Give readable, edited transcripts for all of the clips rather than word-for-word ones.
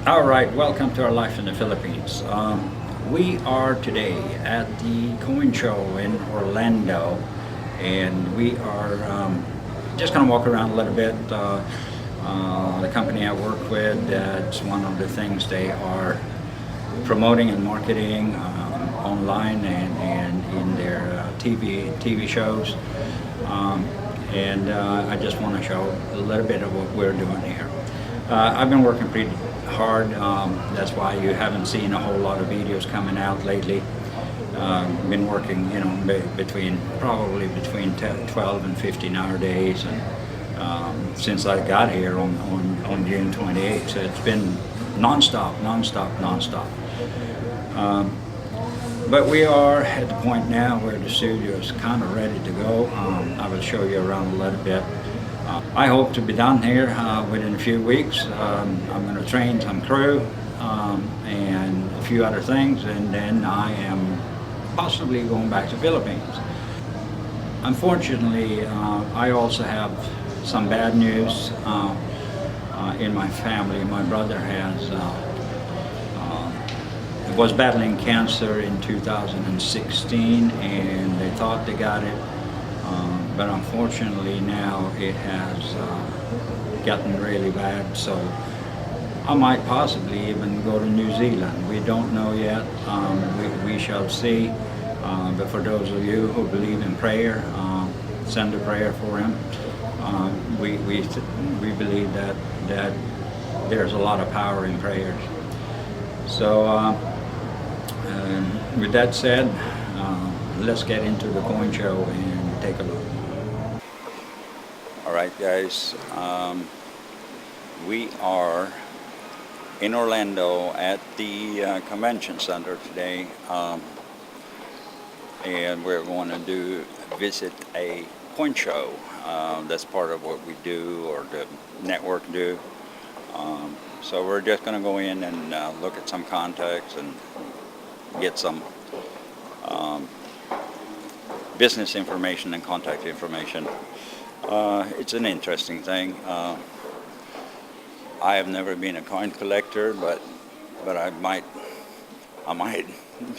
All right, welcome to our life in the Philippines. We are today at the coin show in Orlando, and we are just going to walk around a little bit. The company I work with, that's one of the things they are promoting and marketing online and in their TV shows. I just want to show a little bit of what we're doing here. I've been working pretty hard. That's why you haven't seen a whole lot of videos coming out lately. Been working, probably between 12 and 15-hour days, and since I got here on June 28th, so it's been nonstop. But we are at the point now where the studio is kind of ready to go. I will show you around a little bit. I hope to be done here within a few weeks. I'm going to train some crew and a few other things, and then I am possibly going back to Philippines. Unfortunately, I also have some bad news in my family. My brother was battling cancer in 2016, and they thought they got it. But unfortunately now it has gotten really bad, so I might possibly even go to New Zealand. We don't know yet. We shall see. But for those of you who believe in prayer, send a prayer for him. We believe that there's a lot of power in prayers. So with that said, let's get into the coin show and take a look. All right, guys, we are in Orlando at the convention center today, and we're going to visit a coin show. That's part of what we do, or the network do. So we're just going to go in and look at some contacts and get some business information and contact information. It's an interesting thing. I have never been a coin collector, but I might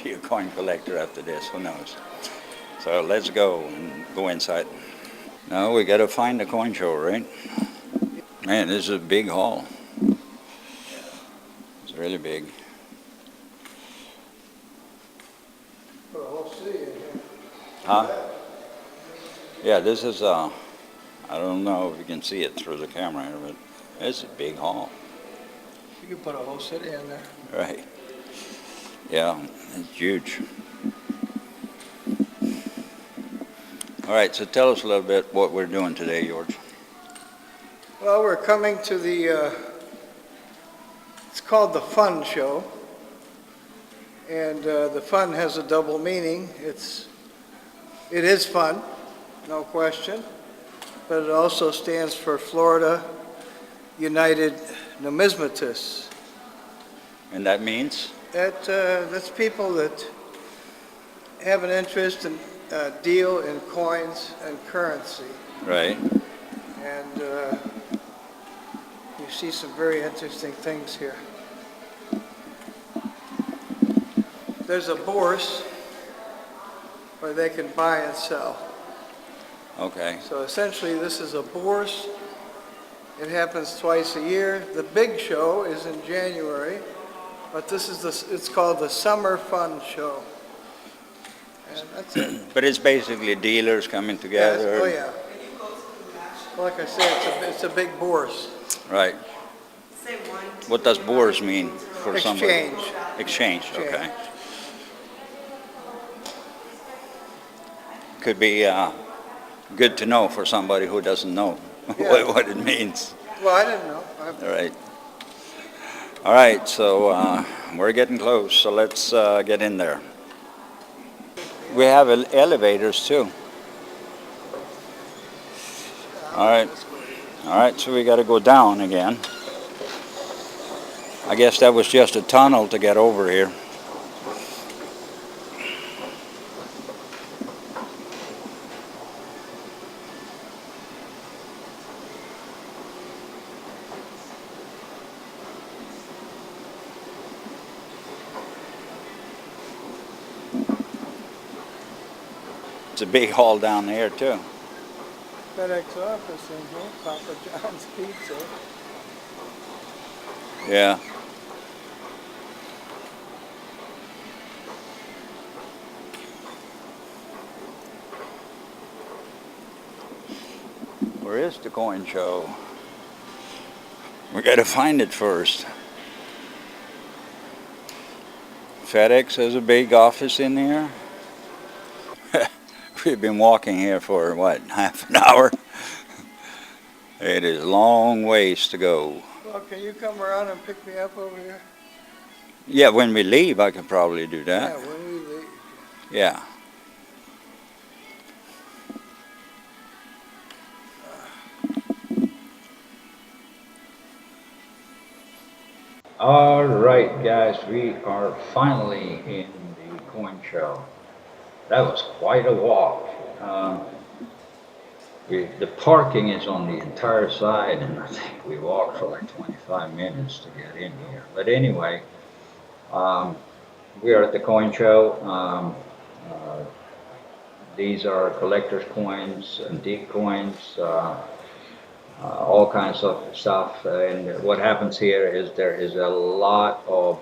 be a coin collector after this. Who knows? So let's go and go inside. Now we got to find the coin show, right? Man, this is a big hall. It's really big. Put a whole city in here. Huh? Yeah, this is I don't know if you can see it through the camera here, but it's a big hall. You could put a whole city in there. Right. Yeah, it's huge. All right, so tell us a little bit what we're doing today, George. Well, we're coming to the, it's called the Fun Show. And the fun has a double meaning. It is fun, no question. But it also stands for Florida United Numismatists. And that means? That's people that have an interest in deal in coins and currency. Right. And you see some very interesting things here. There's a bourse where they can buy and sell. Okay. So essentially this is a bourse. It happens twice a year. The big show is in January, but it's called the Summer Fun Show. And that's it. But it's basically dealers coming together. Oh yeah. Like I said, it's a big bourse. Right. What does bourse mean for somebody? Exchange. Exchange, okay. Could be good to know for somebody who doesn't know what it means. Well, I didn't know. All right. All right, so we're getting close, so let's get in there. We have elevators too. All right, so we got to go down again. I guess that was just a tunnel to get over here. It's a big hall down there too. FedEx office in here, Papa John's Pizza. Yeah. Where is the coin show? We gotta find it first. FedEx has a big office in here. We've been walking here for what, half an hour? It is a long ways to go. Well, can you come around and pick me up over here? Yeah, when we leave, I could probably do that. Yeah, when we leave. Yeah. All right, guys, we are finally in the coin show. That was quite a walk. The parking is on the entire side, and I think we walked for like 25 minutes to get in here. But anyway, we are at the coin show. These are collector's coins, antique coins, all kinds of stuff. And what happens here is there is a lot of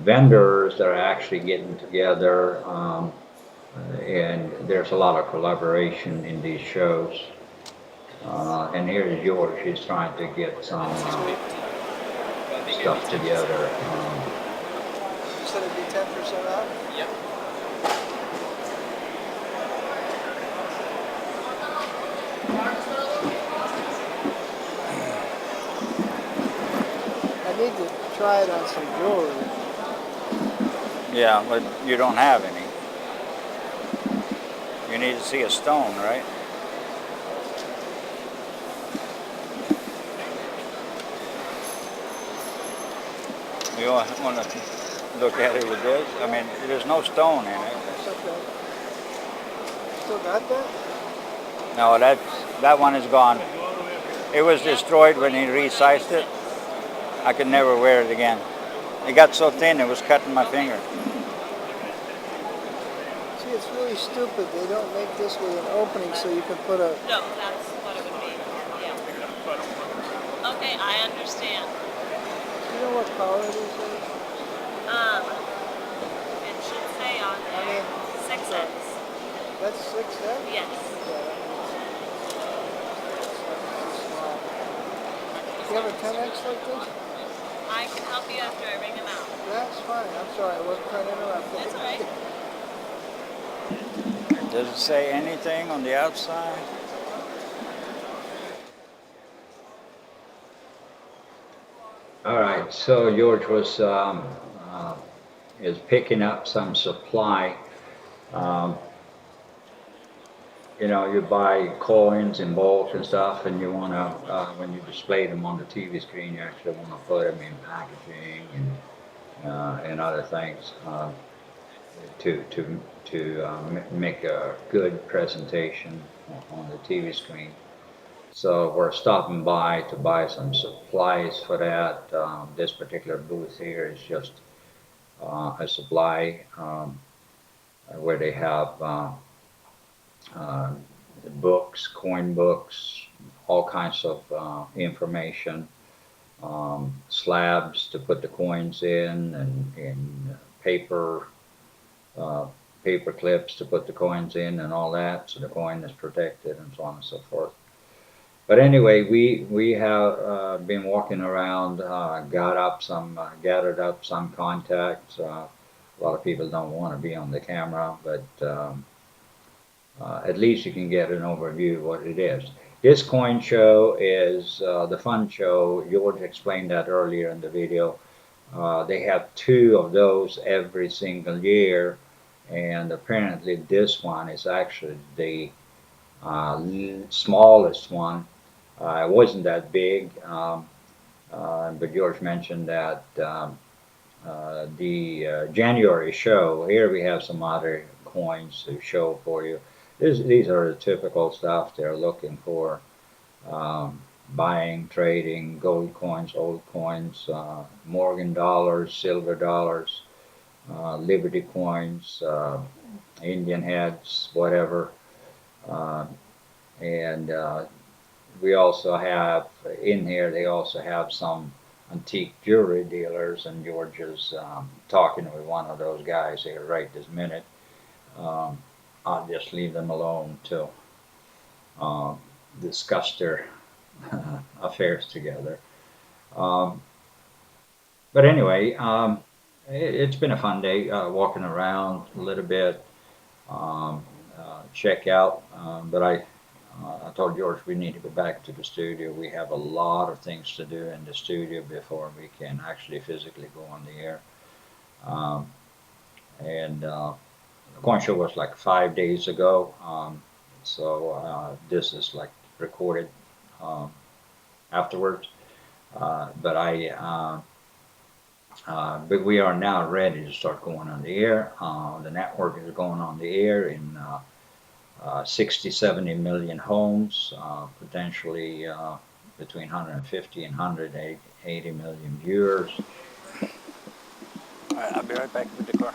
vendors that are actually getting together, and there's a lot of collaboration in these shows. And here is George. He's trying to get some stuff together. You said it'd be 10% off? Yep. I need to try it on some jewelry. Yeah, but you don't have any. You need to see a stone, right? You want to look at it with this? I mean, there's no stone in it. That's okay. Still got that? No, that one is gone. It was destroyed when he resized it. I could never wear it again. It got so thin it was cutting my finger. See, it's really stupid. They don't make this with an opening so you can put a... No, that's what it would be. Yeah. Okay, I understand. Do you know what color it is? It should say on there 6X. That's 6X? Yes. Do you have a 10X like this? I can help you after I ring him out. That's fine. I'm sorry. I wasn't trying to interrupt. That's all right. Does it say anything on the outside? All right, so George was is picking up some supply. You know, you buy coins in bulk and stuff, and you want to, when you display them on the TV screen, you actually want to put them in packaging and other things to make a good presentation on the TV screen. So we're stopping by to buy some supplies for that. This particular booth here is just a supply where they have books, coin books, all kinds of information, slabs to put the coins in, and paper clips to put the coins in, and all that, so the coin is protected, and so on and so forth. But anyway, we have been walking around, gathered up some contacts. A lot of people don't want to be on the camera, but at least you can get an overview of what it is. This coin show is the fun show. George explained that earlier in the video. They have 2 of those every single year, and apparently this one is actually the smallest one. It wasn't that big, but George mentioned that the January show, here we have some other coins to show for you. These are the typical stuff they're looking for. Buying, trading, gold coins, old coins, Morgan dollars, silver dollars, Liberty coins, Indian heads, whatever. Uh, and we also have in here, they also have some antique jewelry dealers, and George is talking with one of those guys here right this minute. I'll just leave them alone to uh, discuss their affairs together. Um, but anyway, it's been a fun day walking around a little bit, um, check out. But I told George we need to go back to the studio. We have a lot of things to do in the studio before we can actually physically go on the air. Um, and the coin show was like 5 days ago. So this is like recorded um, afterwards. But we are now ready to start going on the air. The network is going on the air in 60, 70 million homes, potentially between 150 and 180 million viewers. All right, I'll be right back with the car.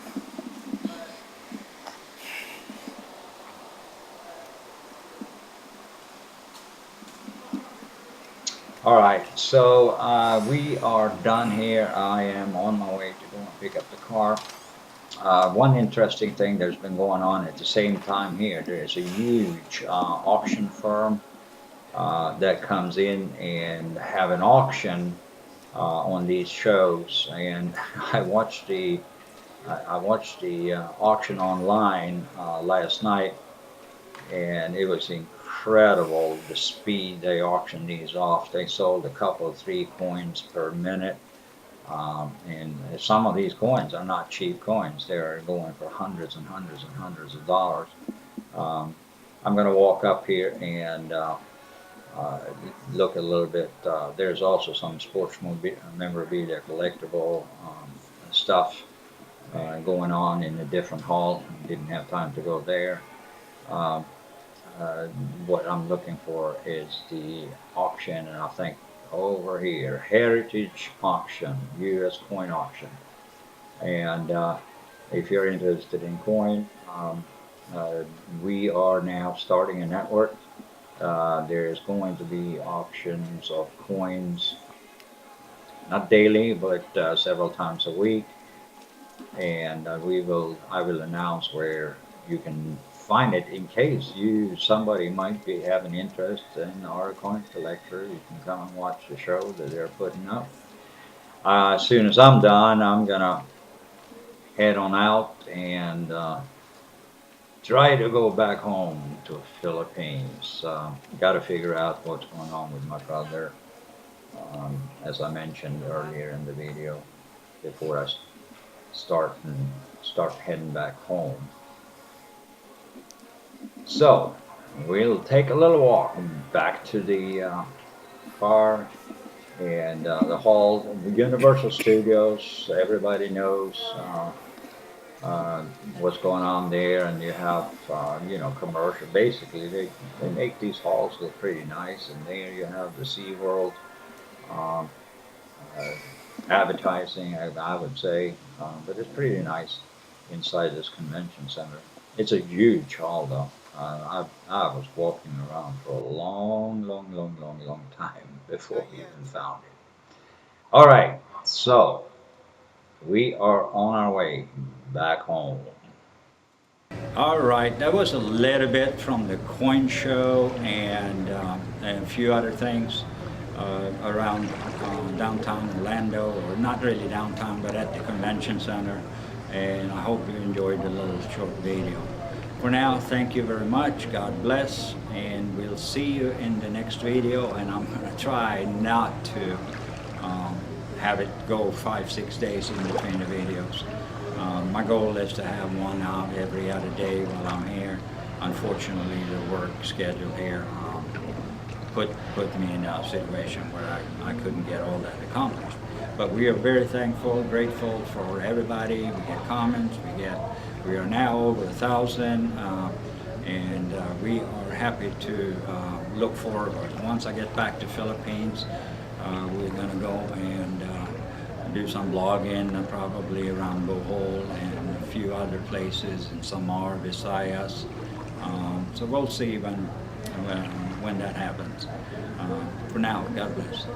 All right, so we are done here. I am on my way to go and pick up the car. One interesting thing that's been going on at the same time here, there is a huge auction firm that comes in and have an auction on these shows. And I watched the auction online last night, and it was incredible the speed they auctioned these off. They sold a couple of 3 coins per minute. And some of these coins are not cheap coins. They're going for hundreds and hundreds and hundreds of dollars. I'm going to walk up here and look a little bit. There's also some sports memorabilia, collectible stuff going on in a different hall. Didn't have time to go there. Um, what I'm looking for is the auction, and I think over here, Heritage Auction, U.S. Coin Auction. And if you're interested in coin, we are now starting a network. There's going to be auctions of coins, not daily, but several times a week. And I will announce where you can find it in case somebody might be having interest in our coin collector. You can come and watch the show that they're putting up. As soon as I'm done, I'm gonna head on out and try to go back home to the Philippines. Got to figure out what's going on with my brother, as I mentioned earlier in the video, before I start heading back home. So we'll take a little walk back to the car and the hall, Universal Studios. Everybody knows what's going on there, and you have commercial. Basically, they make these halls look pretty nice, and there you have the SeaWorld advertising, I would say, but it's pretty nice inside this convention center. It's a huge hall, though. I was walking around for a long time before we even found it. All right, so we are on our way back home. All right, that was a little bit from the coin show and a few other things around downtown Orlando, or not really downtown, but at the convention center. And I hope you enjoyed the little short video. For now, thank you very much. God bless, and we'll see you in the next video. And I'm going to try not to have it go 5-6 days in between the videos. My goal is to have one out every other day while I'm here. Unfortunately, the work schedule here put me in a situation where I couldn't get all that accomplished. But we are very thankful, grateful for everybody. We get comments, we are now over 1,000, and we are happy to look forward. Once I get back to Philippines, we're going to go and do some blogging probably around Bohol and a few other places and Samar, Visayas. So we'll see when that happens. For now, God bless.